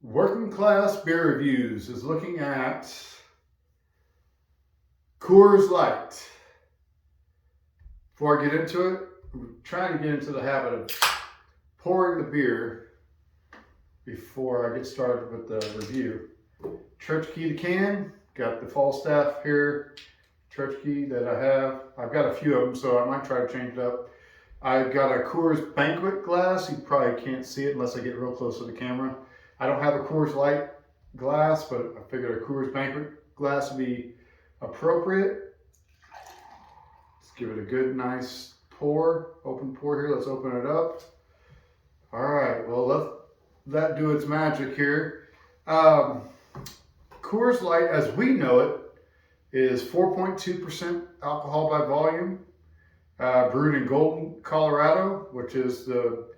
Working Class Beer Reviews is looking at Coors Light. Before I get into it, I'm trying to get into the habit of pouring the beer before I get started with the review. Church Key to can, got the Falstaff here, Church Key that I have. I've got a few of them, so I might try to change it up. I've got a Coors Banquet glass. You probably can't see it unless I get real close to the camera. I don't have a Coors Light glass, but I figured a Coors Banquet glass would be appropriate. Let's give it a good, nice pour, open pour here. Let's open it up. All right, well, let that do its magic here. Coors Light, as we know it, is 4.2% alcohol by volume, brewed in Golden, Colorado, which is the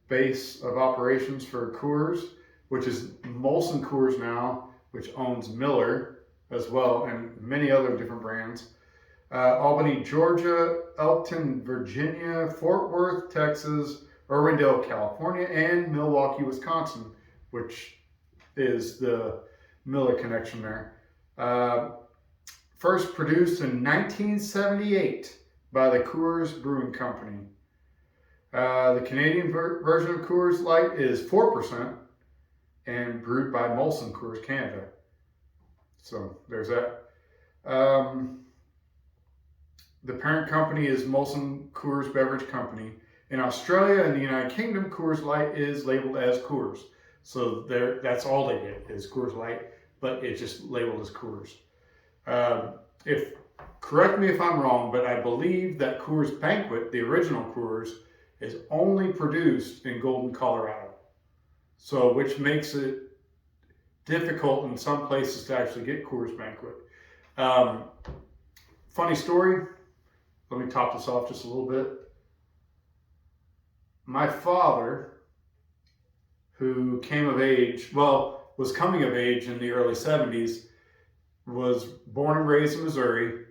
base of operations for Coors, which is Molson Coors now, which owns Miller as well, and many other different brands. Albany, Georgia, Elkton, Virginia, Fort Worth, Texas, Irwindale, California, and Milwaukee, Wisconsin, which is the Miller connection there. First produced in 1978 by the Coors Brewing Company. The Canadian version of Coors Light is 4% and brewed by Molson Coors Canada. So there's that. The parent company is Molson Coors Beverage Company. In Australia and the United Kingdom, Coors Light is labeled as Coors. So that's all they get is Coors Light, but it's just labeled as Coors. Correct me if I'm wrong, but I believe that Coors Banquet, the original Coors, is only produced in Golden, Colorado. So, which makes it difficult in some places to actually get Coors Banquet. Funny story. Let me top this off just a little bit. My father, who was coming of age in the early 70s, was born and raised in Missouri,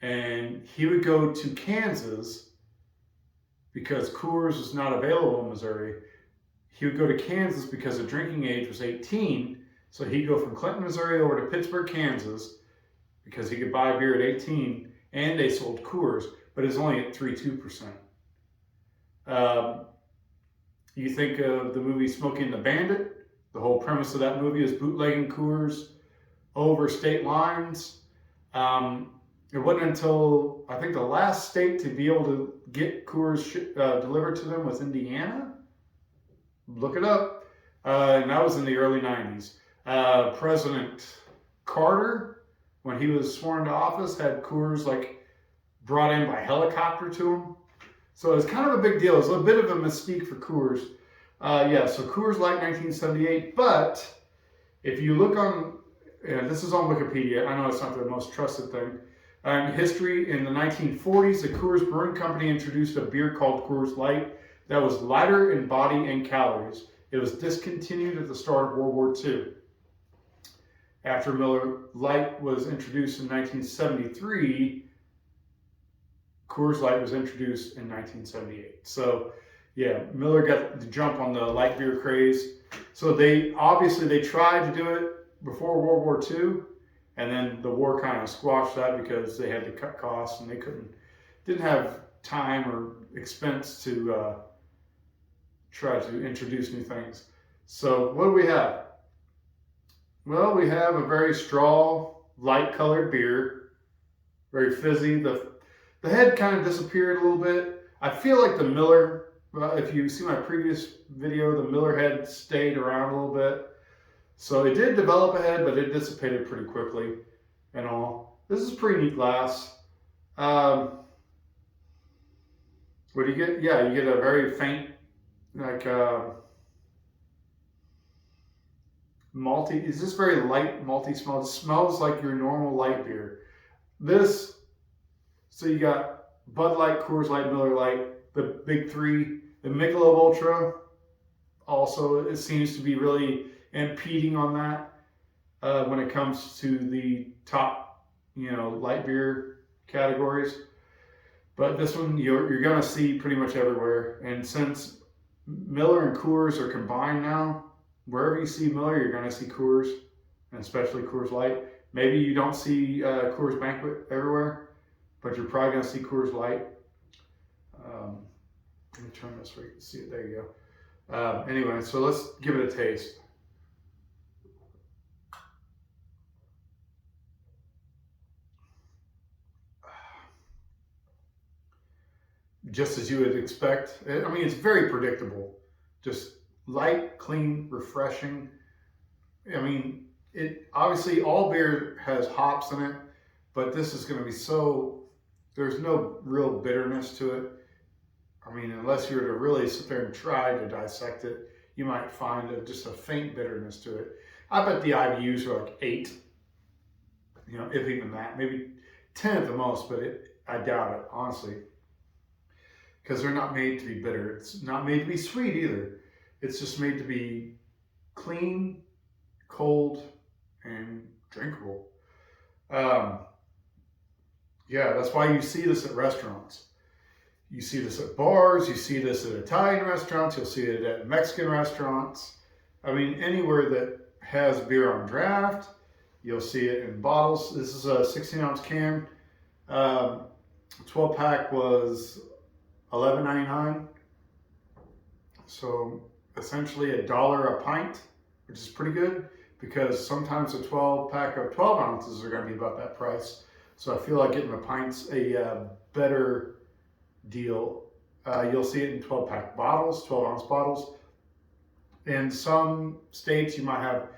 and he would go to Kansas because Coors was not available in Missouri. He would go to Kansas because the drinking age was 18, so he'd go from Clinton, Missouri over to Pittsburgh, Kansas, because he could buy beer at 18, and they sold Coors, but it's only at 3.2%. You think of the movie Smokey and the Bandit. The whole premise of that movie is bootlegging Coors over state lines. It wasn't until, I think, the last state to be able to get Coors delivered to them was Indiana. Look it up. And that was in the early 90s. President Carter, when he was sworn into office, had Coors brought in by helicopter to him. So it's kind of a big deal. It's a bit of a mystique for Coors. So Coors Light 1978. But if you look on, this is on Wikipedia. I know it's not the most trusted thing. History, in the 1940s, the Coors Brewing Company introduced a beer called Coors Light that was lighter in body and calories. It was discontinued at the start of World War II. After Miller Lite was introduced in 1973, Coors Light was introduced in 1978. So, yeah, Miller got the jump on the light beer craze. So they tried to do it before World War II, and then the war kind of squashed that because they had to cut costs and they didn't have time or expense to try to introduce new things. So what do we have? Well, we have a very straw, light-colored beer, very fizzy. The head kind of disappeared a little bit. I feel like the Miller, if you see my previous video, the Miller head stayed around a little bit. So it did develop a head, but it dissipated pretty quickly and all. This is pretty neat glass. What do you get? Yeah, you get a very faint, malty. It's just very light, malty smell. It smells like your normal light beer. So you got Bud Light, Coors Light, Miller Light, the big three. The Michelob Ultra, also, it seems to be really impeding on that when it comes to the top, light beer categories. But this one you're going to see pretty much everywhere. And since Miller and Coors are combined now, wherever you see Miller, you're going to see Coors, and especially Coors Light. Maybe you don't see Coors Banquet everywhere, but you're probably going to see Coors Light. Let me turn this where you can see it. There you go. Anyway, so let's give it a taste. Just as you would expect. I mean, it's very predictable. Just light, clean, refreshing. I mean, it obviously all beer has hops in it, but this is going to be so. There's no real bitterness to it. I mean, unless you were to really sit there and try to dissect it, you might find just a faint bitterness to it. I bet the IBUs are like 8, if even that, maybe 10 at the most, but I doubt it, honestly, because they're not made to be bitter. It's not made to be sweet either. It's just made to be clean, cold, and drinkable. Yeah, that's why you see this at restaurants. You see this at bars, you see this at Italian restaurants, you'll see it at Mexican restaurants. I mean, anywhere that has beer on draft, you'll see it in bottles. This is a 16-ounce can. 12-pack was $11.99. So essentially $1 a pint, which is pretty good because sometimes a 12-pack of 12 ounces are going to be about that price. So I feel like getting the pints a better deal. You'll see it in 12-pack bottles, 12-ounce bottles. In some states, you might have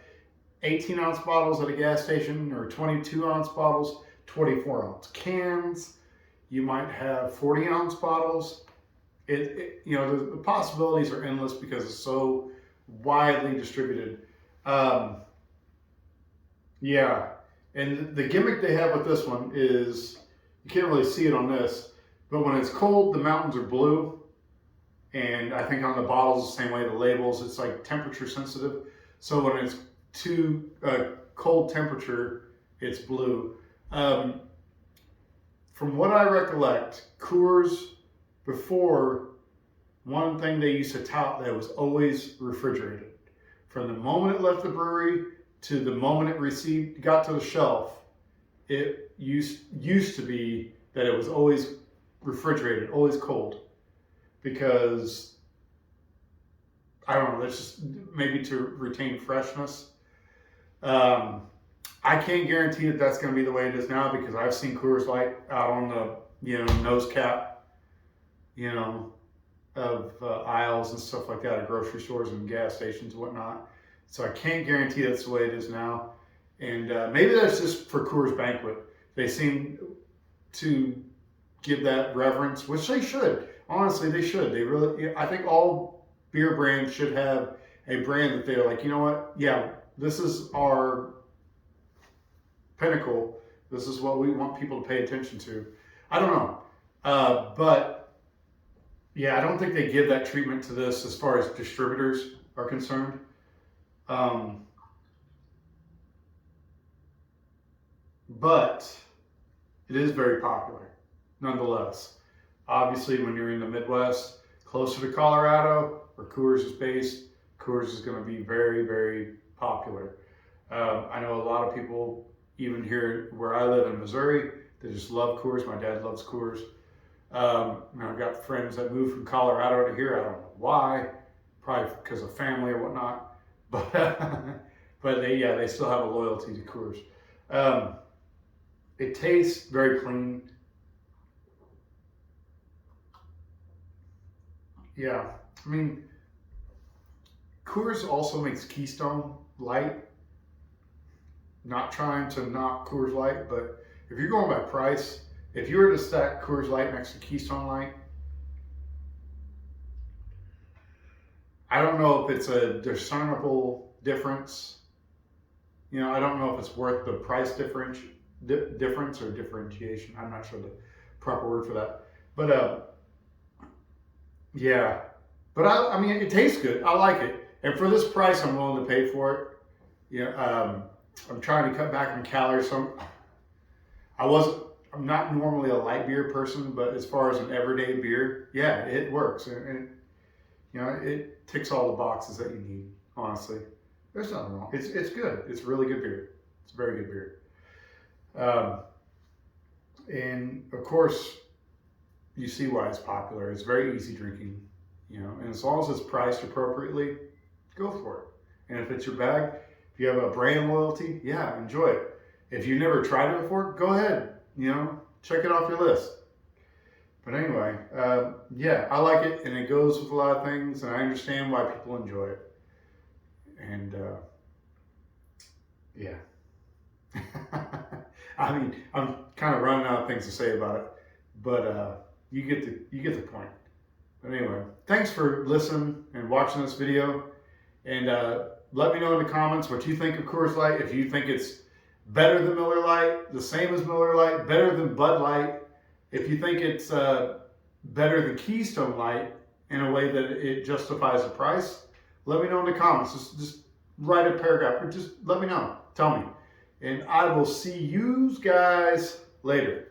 18-ounce bottles at a gas station or 22-ounce bottles, 24-ounce cans. You might have 40-ounce bottles. The possibilities are endless because it's so widely distributed. Yeah, and the gimmick they have with this one is, you can't really see it on this, but when it's cold, the mountains are blue. And I think on the bottles, the same way the labels, it's like temperature sensitive. So when it's too cold temperature, it's blue. From what I recollect, Coors, before, one thing they used to tout, that was always refrigerated. From the moment it left the brewery to the moment it got to the shelf, it used to be that it was always refrigerated, always cold. Because, I don't know, that's just maybe to retain freshness. I can't guarantee that that's going to be the way it is now because I've seen Coors Light out on the nose cap, of aisles and stuff like that at grocery stores and gas stations and whatnot. So I can't guarantee that's the way it is now. And maybe that's just for Coors Banquet. They seem to give that reverence, which they should. Honestly, they should. They really. I think all beer brands should have a brand that they're like, you know what? Yeah, this is our pinnacle. This is what we want people to pay attention to. I don't know, but yeah, I don't think they give that treatment to this as far as distributors are concerned. But it is very popular, nonetheless. Obviously, when you're in the Midwest, closer to Colorado, where Coors is based, Coors is going to be very, very popular. I know a lot of people, even here where I live in Missouri, they just love Coors. My dad loves Coors. I've got friends that moved from Colorado to here. I don't know why, probably because of family or whatnot. But they still have a loyalty to Coors. It tastes very clean. Yeah, I mean, Coors also makes Keystone Light. Not trying to knock Coors Light, but if you're going by price, if you were to stack Coors Light next to Keystone Light, I don't know if it's a discernible difference. I don't know if it's worth the price difference or differentiation. I'm not sure the proper word for that. But yeah, but I mean, it tastes good. I like it, and for this price, I'm willing to pay for it. I'm trying to cut back on calories. So I'm not normally a light beer person, but as far as an everyday beer, yeah, it works, and it ticks all the boxes that you need, honestly. There's nothing wrong. It's good. It's really good beer. It's a very good beer. Um, and of course, you see why it's popular. It's very easy drinking, and as long as it's priced appropriately, go for it. And if it's your bag, if you have a brand loyalty, yeah, enjoy it. If you've never tried it before, go ahead, check it off your list. But anyway, yeah, I like it, and it goes with a lot of things, and I understand why people enjoy it. And yeah. I mean, I'm kind of running out of things to say about it, but you get the point. But anyway, thanks for listening and watching this video, and let me know in the comments what you think of Coors Light. If you think it's better than Miller Lite, the same as Miller Lite, better than Bud Light, if you think it's better than Keystone Light in a way that it justifies the price, let me know in the comments. Just write a paragraph, or just let me know. Tell me. And I will see you guys later.